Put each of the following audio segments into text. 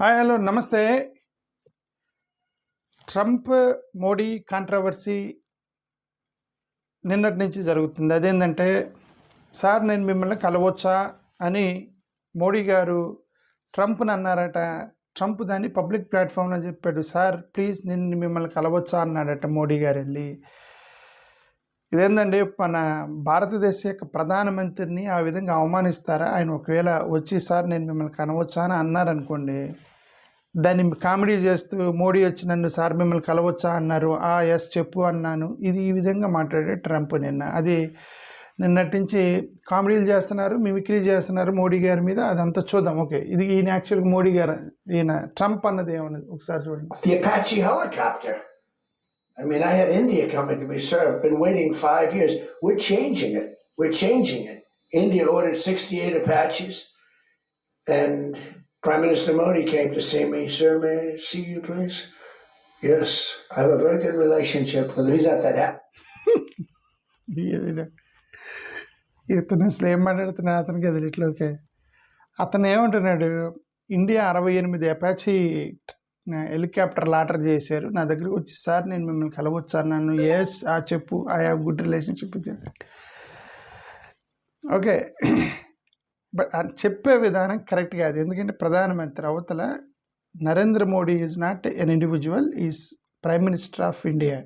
Hi hello నమస్తే. Trump Modi controversy నిన్నటి నుంచి జరుగుతుంది. అదేంటంటే, సార్ నేను మిమ్మల్ని కలవచ్చా అని మోడీ గారు ట్రంప్ని అన్నారట. ట్రంప్ దాన్ని పబ్లిక్ ప్లాట్ఫామ్లో చెప్పాడు, సార్ ప్లీజ్ నేను మిమ్మల్ని కలవచ్చా అన్నాడట మోడీ గారు వెళ్ళి. ఇదేంటండి, మన భారతదేశ యొక్క ప్రధానమంత్రిని ఆ విధంగా అవమానిస్తారా? ఆయన ఒకవేళ వచ్చి సార్ నేను మిమ్మల్ని కలవచ్చా అని అన్నారనుకోండి, దాన్ని కామెడీ చేస్తూ మోడీ వచ్చి నన్ను సార్ మిమ్మల్ని కలవచ్చా అన్నారు, ఎస్ చెప్పు అన్నాను. ఈ విధంగా మాట్లాడే ట్రంప్ అది నిన్నటి నుంచి కామెడీలు చేస్తున్నారు, మిమిక్రీ చేస్తున్నారు మోడీ గారి మీద. అదంతా చూద్దాం. ఓకే, ఇది ఈయన యాక్చువల్గా మోడీ గారు, ఈయన ట్రంప్ అన్నది ఏమన్నది ఒకసారి చూడండి. The Apache helicopter. I mean, I had India coming to me, sir. I've been waiting 5 years. We're changing it. India ordered 68 Apaches, and Prime Minister Modi came to see me. Sir, may I see you, please? Yes, I have a very good relationship with him. He's at that app. ఇతను అసలు ఏం మాట్లాడుతున్నాడు అతనికి అది ఇట్లోకే. అతను ఏమంటున్నాడు, India 68 Apache హెలికాప్టర్లు order చేశారు, నా దగ్గరికి వచ్చి సార్ నేను మిమ్మల్ని కలవచ్చు అన్నాను. ఎస్ చెప్పు, I have good relationship with you. Okay, but చెప్పే విధానం కరెక్ట్ కాదు. ఎందుకంటే ప్రధానమంత్రి అవతల Narendra Modi is not an individual, is prime minister of India.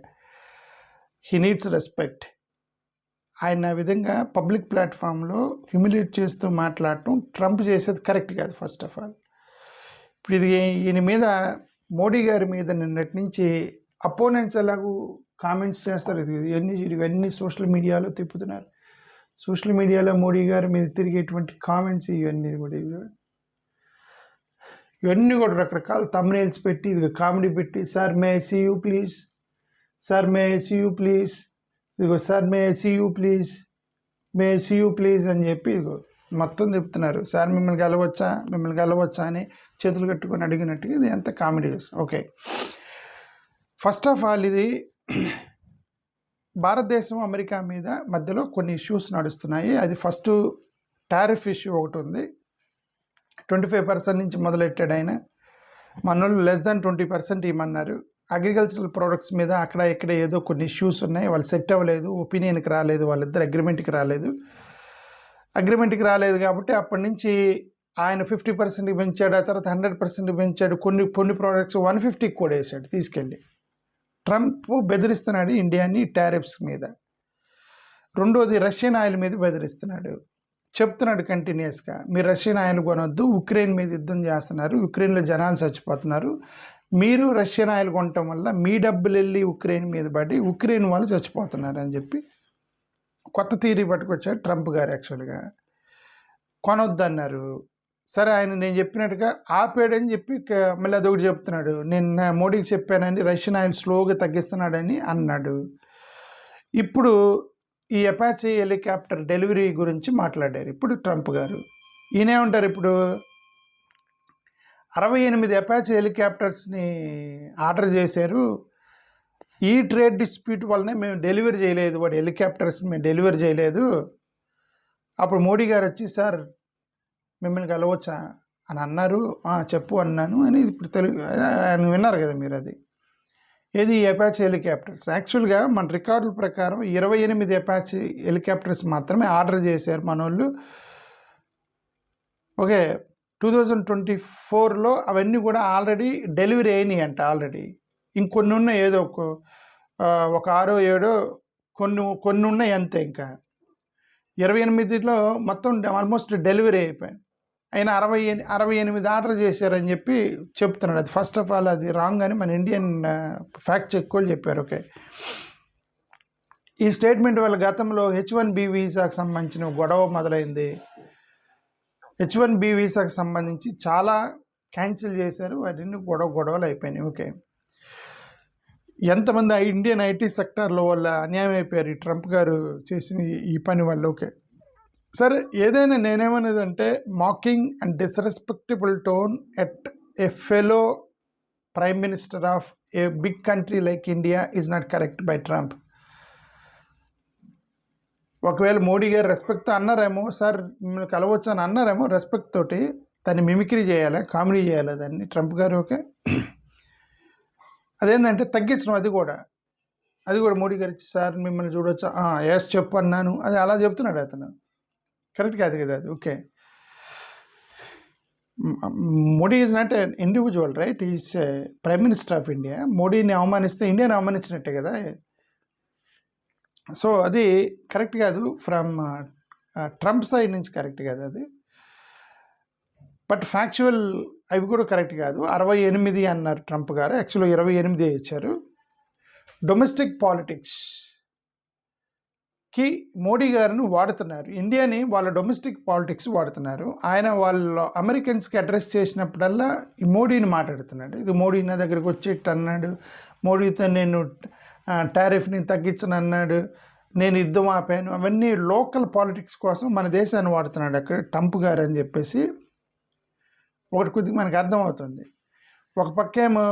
He needs respect. ఆయన ఆ విధంగా పబ్లిక్ ప్లాట్ఫామ్లో హ్యూమిలేట్ చేస్తూ మాట్లాడటం ట్రంప్ చేసేది కరెక్ట్ కాదు. ఫస్ట్ ఆఫ్ ఆల్, ఇప్పుడు ఇది ఈయన మీద, మోడీ గారి మీద నిన్నటి నుంచి అపోనెంట్స్ ఎలాగూ కామెంట్స్ చేస్తారు. ఇవన్నీ సోషల్ మీడియాలో తిప్పుతున్నారు. సోషల్ మీడియాలో మోడీ గారి మీద తిరిగేటువంటి కామెంట్స్ ఇవన్నీ కూడా రకరకాల థంబ్నెయిల్స్ పెట్టి, ఇది కామెడీ పెట్టి, sir may I see you please, sir may I see you please, ఇదిగో sir may I see you please, may I see you please అని చెప్పి ఇదిగో మొత్తం చెప్తున్నారు. సార్ మిమ్మల్ని కలవచ్చా అని చేతులు కట్టుకొని అడిగినట్టుగా ఇది ఎంత comedy. Okay, first of all ఇది భారతదేశం అమెరికా మీద మధ్యలో కొన్ని ఇష్యూస్ నడుస్తున్నాయి. అది ఫస్ట్ టారిఫ్ ఇష్యూ ఒకటి ఉంది. 25% నుంచి మొదలెట్టాడు ఆయన. మనోళ్ళు లెస్ దాన్ 20% ఇవ్వమన్నారు. అగ్రికల్చరల్ ప్రోడక్ట్స్ మీద అక్కడ ఇక్కడ ఏదో కొన్ని ఇష్యూస్ ఉన్నాయి, వాళ్ళు సెట్ అవ్వలేదు, ఒపీనియన్కి రాలేదు, వాళ్ళిద్దరు అగ్రిమెంట్కి రాలేదు కాబట్టి అప్పటి నుంచి ఆయన 50% పెంచాడు, ఆ తర్వాత 100% పెంచాడు. కొన్ని ప్రోడక్ట్స్ 150 కూడా వేసాడు తీసుకెళ్ళి. ట్రంప్ బెదిరిస్తున్నాడు ఇండియాని టారిఫ్స్ మీద. రెండోది రష్యన్ ఆయిల్ మీద బెదిరిస్తున్నాడు. చెప్తున్నాడు కంటిన్యూస్గా, మీరు రష్యన్ ఆయిల్ కొనొద్దు, ఉక్రెయిన్ మీద యుద్ధం చేస్తున్నారు, ఉక్రెయిన్లో జనాలు చచ్చిపోతున్నారు, మీరు రష్యన్ ఆయిల్ కొనటం వల్ల మీ డబ్బులు వెళ్ళి ఉక్రెయిన్ మీద పడి ఉక్రెయిన్ వాళ్ళు చచ్చిపోతున్నారు అని చెప్పి కొత్త థియరీ పట్టుకొచ్చాడు ట్రంప్ గారు. యాక్చువల్గా కొనొద్దు అన్నారు. సరే, ఆయన నేను చెప్పినట్టుగా ఆపాడని చెప్పి మళ్ళీ అదొకటి చెప్తున్నాడు, నేను మోడీకి చెప్పానని రష్యన్ ఆయిల్ స్లోగా తగ్గిస్తున్నాడని అన్నాడు. ఇప్పుడు ఈ అపాచీ హెలికాప్టర్ డెలివరీ గురించి మాట్లాడారు ఇప్పుడు ట్రంప్ గారు. ఈయనేమంటారు, ఇప్పుడు 68 అపాచీ హెలికాప్టర్స్ని ఆర్డర్ చేశారు, ఈ ట్రేడ్ డిస్ప్యూట్ వల్లనే మేము డెలివరీ చేయలేదు, వాడి హెలికాప్టర్స్ని మేము డెలివరీ చేయలేదు. అప్పుడు మోడీ గారు వచ్చి సార్ మిమ్మల్ని కలవచ్చా అని అన్నారు. చెప్పు అన్నాను అని ఇప్పుడు ఆయన విన్నారు కదా మీరు. అది ఏది అపాచీ హెలికాప్టర్స్. యాక్చువల్గా మన రికార్డుల ప్రకారం 28 అపాచీ హెలికాప్టర్స్ మాత్రమే ఆర్డర్ చేశారు మనోళ్ళు. ఓకే, 2024లో అవన్నీ కూడా ఆల్రెడీ డెలివరీ అయినాయి అంట. ఆల్రెడీ ఇంకొన్ని ఉన్నాయి, ఏదో ఒక 6-7 కొన్ని ఉన్నాయి అంతే. ఇంకా 28లో మొత్తం ఆల్మోస్ట్ డెలివరీ అయిపోయాయి. ఆయన 68 ఆర్డర్ చేశారని చెప్పి చెప్తున్నాడు. అది ఫస్ట్ ఆఫ్ ఆల్ అది రాంగ్ అని మన ఇండియన్ ఫ్యాక్ట్ చెక్ వాళ్ళు చెప్పారు. ఓకే, ఈ స్టేట్మెంట్ వల్ల గతంలో H1B వీసాకు సంబంధించిన గొడవ మొదలైంది. H1B వీసాకు సంబంధించి చాలా క్యాన్సిల్ చేశారు, వాటిని గొడవలు అయిపోయినాయి. ఓకే, ఎంతమంది ఇండియన్ ఐటీ సెక్టార్లో వాళ్ళ అన్యాయం అయిపోయారు ఈ ట్రంప్ గారు చేసిన ఈ పని వల్ల. ఓకే, సరే, ఏదైనా నేనేమన్నదంటే, mocking and disrespectable tone at a fellow prime minister of a big country like India is not correct by Trump. ఒకవేళ మోడీ గారు రెస్పెక్ట్తో అన్నారేమో, సార్ మిమ్మల్ని కలవచ్చు అని అన్నారేమో రెస్పెక్ట్ తోటి, దాన్ని మిమిక్రీ చేయాలా, కామెడీ చేయాలా దాన్ని ట్రంప్ గారు? ఓకే, అదేంటంటే తగ్గించడం. అది కూడా మోడీ గారు ఇచ్చి, సార్ మిమ్మల్ని చూడొచ్చా, ఎస్ చెప్పు అన్నాను, అది అలా చెప్తున్నాడు అతను. కరెక్ట్ కాదు కదా అది. Okay, Modi is not an individual, right? Is prime minister of India. మోడీని అవమానిస్తే ఇండియాని అవమానించినట్టే కదా. సో అది కరెక్ట్ కాదు, ఫ్రమ్ ట్రంప్ సైడ్ నుంచి కరెక్ట్ కాదు అది. బట్ ఫ్యాక్చువల్ అవి కూడా కరెక్ట్ కాదు. 68 అన్నారు ట్రంప్ గారు, యాక్చువల్గా 28 ఇచ్చారు. డొమెస్టిక్ పాలిటిక్స్కి మోడీ గారిని వాడుతున్నారు, ఇండియాని వాళ్ళ డొమెస్టిక్ పాలిటిక్స్ వాడుతున్నారు. ఆయన వాళ్ళ అమెరికన్స్కి అడ్రస్ చేసినప్పుడల్లా ఈ మోడీని మాట్లాడుతున్నాడు. ఇది మోడీ నా దగ్గరికి వచ్చేట్టు అన్నాడు, మోడీతో నేను టారిఫ్ని తగ్గించను అన్నాడు, నేను యుద్ధం ఆపాను. అవన్నీ లోకల్ పాలిటిక్స్ కోసం మన దేశాన్ని వాడుతున్నాడు అక్కడ ట్రంప్ గారు అని చెప్పేసి ఒకటి కొద్దిగా మనకు అర్థమవుతుంది. ఒక పక్కేమో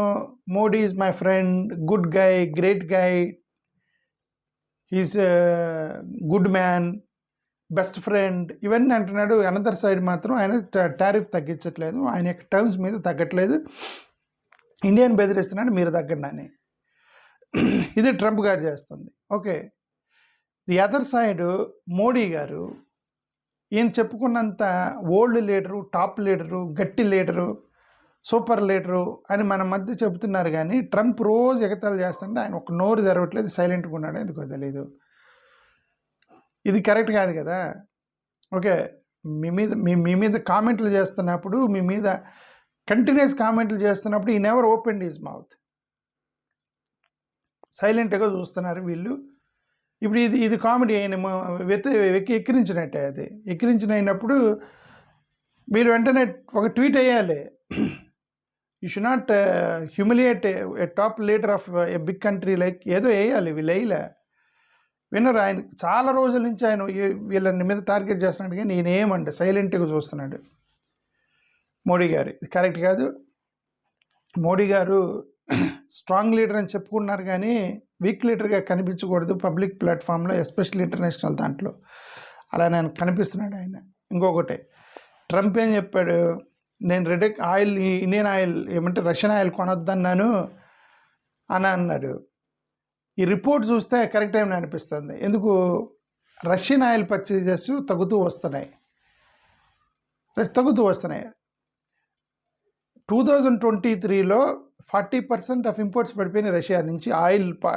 Modi is my friend, good guy, great guy, he's good man, best friend, ఇవన్నీ అంటున్నాడు. అనదర్ సైడ్ మాత్రం ఆయన టారిఫ్ తగ్గించట్లేదు, ఆయన యొక్క టర్మ్స్ మీద తగ్గట్లేదు, ఇండియాని బెదిరిస్తున్నాడు మీరు తగ్గండి అని. ఇది ట్రంప్ గారు చేస్తుంది. Okay, the other side Modi గారు ఈయన చెప్పుకున్నంత ఓల్డ్ లీడరు, టాప్ లీడరు, గట్టి లీడరు, సూపర్ లీడరు అని మన మధ్య చెబుతున్నారు. కానీ ట్రంప్ రోజు ఎగతాళి చేస్తుంటే ఆయన ఒక నోరు జరగట్లేదు, సైలెంట్గా ఉన్నాడు, ఎందుకో తెలీదు. ఇది కరెక్ట్ కాదు కదా. ఓకే, మీ మీద కామెంట్లు చేస్తున్నప్పుడు, మీ మీద కంటిన్యూస్ కామెంట్లు చేస్తున్నప్పుడు ఈ నెవర్ ఓపెన్ హిస్ మౌత్, సైలెంట్గా చూస్తున్నారు వీళ్ళు. ఇప్పుడు ఇది కామెడీ అయిన ఎక్కిరించినట్టే. అది ఎక్కిరించినప్పుడు వీళ్ళు వెంటనే ఒక ట్వీట్ వేయాలి, you should not humiliate a top leader of a big country, like ఏదో వేయాలి. వీళ్ళు వేయలే, విన్నరు. ఆయన చాలా రోజుల నుంచి ఆయన వీళ్ళని మీద టార్గెట్ చేస్తున్నాడు, కానీ నేనేమంటే సైలెంట్గా చూస్తున్నాడు మోడీ గారు. ఇది కరెక్ట్ కాదు. మోడీ గారు స్ట్రాంగ్ లీడర్ అని చెప్పుకున్నారు, కానీ వీక్ లీడర్గా కనిపించకూడదు పబ్లిక్ ప్లాట్ఫామ్లో, ఎస్పెషల్లీ ఇంటర్నేషనల్ దాంట్లో. అలా నేను కనిపిస్తున్నాడు ఆయన. ఇంకొకటి, ట్రంప్ ఏం చెప్పాడు, నేను ఆయిల్, ఇండియన్ ఆయిల్ ఏమంటే రష్యన్ ఆయిల్ కొనొద్దన్నాను అని అన్నాడు. ఈ రిపోర్ట్ చూస్తే కరెక్ట్ టైం అనిపిస్తుంది. ఎందుకు రష్యన్ ఆయిల్ పర్చేజెస్ తగ్గుతూ వస్తున్నాయి. 2023లో 40% ఆఫ్ ఇంపోర్ట్స్ పడిపోయినాయి రష్యా నుంచి.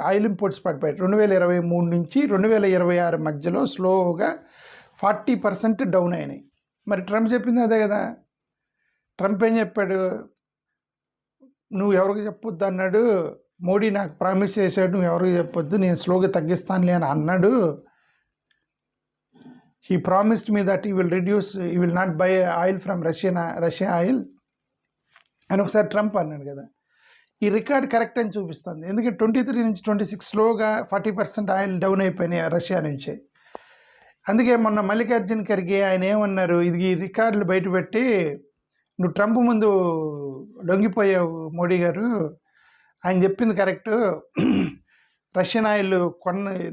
ఆయిల్ ఇంపోర్ట్స్ పడిపోయాయి. 2023 నుంచి 2026 మధ్యలో స్లోగా 40% డౌన్ అయినాయి. మరి ట్రంప్ చెప్పింది అదే కదా. ట్రంప్ ఏం చెప్పాడు, నువ్వు ఎవరికి చెప్పొద్దు అన్నాడు. మోడీ నాకు ప్రామిస్ చేశాడు, నువ్వు ఎవరికి చెప్పొద్దు, నేను స్లోగా తగ్గిస్తానులే అని అన్నాడు. He promised me that he will not by oil from Russia oil అని ఒకసారి ట్రంప్ అన్నాడు కదా. ఈ రికార్డ్ కరెక్ట్ అని చూపిస్తుంది. ఎందుకంటే 23 నుంచి 26 స్లోగా 40% ఆయిల్ డౌన్ అయిపోయినాయి రష్యా నుంచి. అందుకే మొన్న మల్లికార్జున్ ఖర్గే ఆయన ఏమన్నారు, ఇది ఈ రికార్డులు బయటపెట్టి నువ్వు ట్రంప్ ముందు లొంగిపోయావు మోడీ గారు, ఆయన చెప్పింది కరెక్టు, రష్యన్ ఆయిల్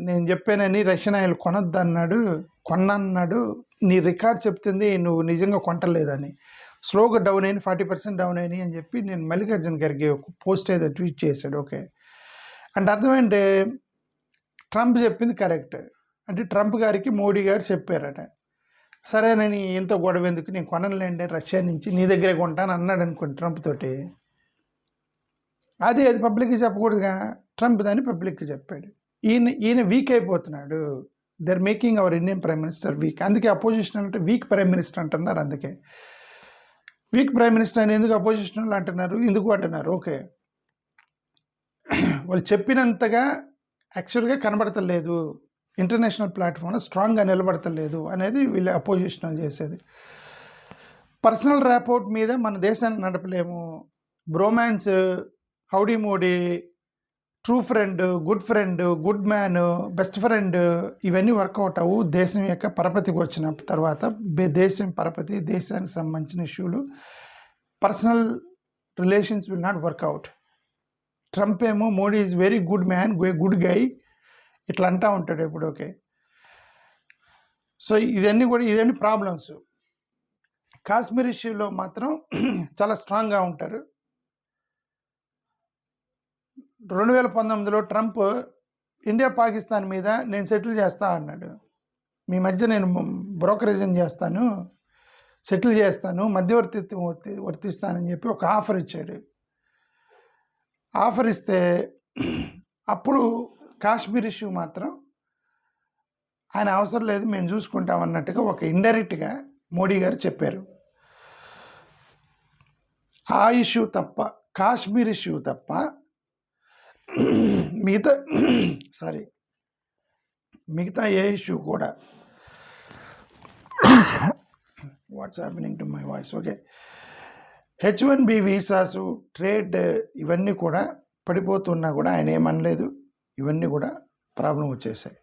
నేను చెప్పానని రష్యన్ ఆయిల్ కొన్నన్నాడు, నీ రికార్డ్ చెప్తుంది నువ్వు నిజంగా కొంటలేదని. స్లోగా డౌన్ అయిన 40% డౌన్ అయినాయి అని చెప్పి నేను మల్లికార్జున్ ఖర్గే ఒక పోస్ట్ ఏదో ట్వీట్ చేశాడు. ఓకే, అంటే అర్థమంటే ట్రంప్ చెప్పింది కరెక్ట్. అంటే ట్రంప్ గారికి మోడీ గారు చెప్పారట, సరేనని ఎంతో గొడవ ఎందుకు, నేను కొనలేండి రష్యా నుంచి, నీ దగ్గరే కొంటాను అన్నాడు అనుకోండి ట్రంప్ తోటి. అది పబ్లిక్కి చెప్పకూడదుగా, ట్రంప్ దాన్ని పబ్లిక్కి చెప్పాడు. ఈయన వీక్ అయిపోతున్నాడు. They are making our Indian prime minister weak. అందుకే అపోజిషన్ అంటే వీక్ ప్రైమ్ మినిస్టర్ అంటున్నారు. అందుకే వీక్ ప్రైమ్ మినిస్టర్ అని ఎందుకు అపోజిషన్ అంటున్నారు, ఎందుకు అంటున్నారు? ఓకే, వాళ్ళు చెప్పినంతగా యాక్చువల్గా కనబడతలేదు, ఇంటర్నేషనల్ ప్లాట్ఫామ్లో స్ట్రాంగ్గా నిలబడతలేదు అనేది వీళ్ళు అపోజిషన్ చేసేది. పర్సనల్ ర్యాపోర్ట్ మీద మన దేశాన్ని నడపలేము. Bromance, howdy Modi, true friend, good man, best friend, ఇవన్నీ వర్కౌట్ అవ్వు. దేశం యొక్క పరపతికి వచ్చిన తర్వాత దేశానికి సంబంధించిన ఇష్యూలు, personal relations will not work out. Trump ఏమో Modi is very good man, good guy ఇట్లా అంటూ ఉంటాడు ఇప్పుడు. ఓకే, సో ఇవన్నీ ప్రాబ్లమ్స్. కాశ్మీర్ ఇష్యూలో మాత్రం చాలా స్ట్రాంగ్గా ఉంటారు. 2019లో ట్రంప్ ఇండియా పాకిస్తాన్ మీద నేను సెటిల్ చేస్తా అన్నాడు. మీ మధ్య నేను బ్రోకరేజం చేస్తాను, సెటిల్ చేస్తాను, మధ్యవర్తిత్వం వర్తిస్తానని చెప్పి ఒక ఆఫర్ ఇచ్చాడు. ఆఫర్ ఇస్తే అప్పుడు కాశ్మీర్ ఇష్యూ మాత్రం ఆయన అవసరం లేదు, మేము చూసుకుంటాం అన్నట్టుగా ఒక ఇండైరెక్ట్గా మోడీ గారు చెప్పారు. ఆ ఇష్యూ తప్ప, కాశ్మీర్ ఇష్యూ తప్ప మిగతా ఏ ఇష్యూ కూడా what's happening to my voice okay H1B visas, trade ఇవన్నీ కూడా పడిపోతున్నా కూడా ఆయన ఏమనలేదు. ఇవన్నీ కూడా ప్రాబ్లం వచ్చేసాయి.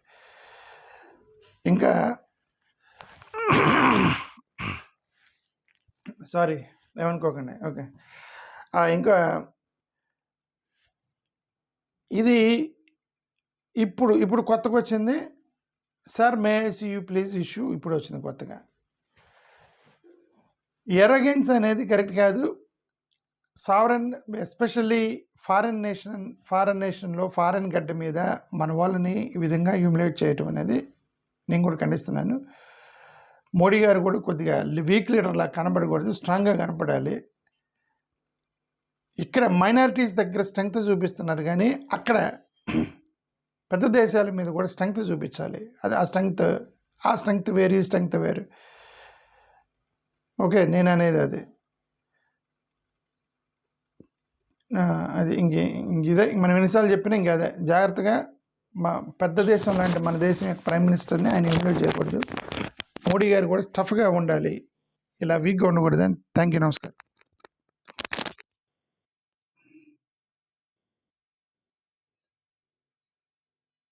ఇంకా సారీ ఏమనుకోకండి. ఓకే, ఇంకా ఇది ఇప్పుడు కొత్తగా వచ్చింది. Sir may see you please issue ఇప్పుడు వచ్చింది కొత్తగా. ఎరగెన్స్ అనేది కరెక్ట్ కాదు. సావరన్ ఎస్పెషల్లీ ఫారెన్ నేషన్లో ఫారెన్ గడ్డ మీద మన వాళ్ళని ఈ విధంగా హ్యూమిలేట్ చేయటం అనేది నేను కూడా ఖండిస్తున్నాను. మోడీ గారు కూడా కొద్దిగా వీక్ లీడర్లా కనబడకూడదు, స్ట్రాంగ్గా కనపడాలి. ఇక్కడ మైనారిటీస్ దగ్గర స్ట్రెంగ్త్ చూపిస్తున్నారు, కానీ అక్కడ పెద్ద దేశాల మీద కూడా స్ట్రెంగ్త్ చూపించాలి. అది ఆ స్ట్రెంగ్త్ వేరు, ఈ స్ట్రెంగ్త్ వేరు. ఓకే, నేను అనేది అది ఇదే మనం ఎన్నిసార్లు చెప్పినా ఇంకా అదే. జాగ్రత్తగా మా పెద్ద దేశం లాంటి మన దేశం యొక్క ప్రైమ్ మినిస్టర్ని ఆయన ఇన్వైట్ చేయకూడదు. మోడీ గారు కూడా టఫ్గా ఉండాలి, ఇలా వీక్గా ఉండకూడదు. థ్యాంక్ యూ, నమస్కారం.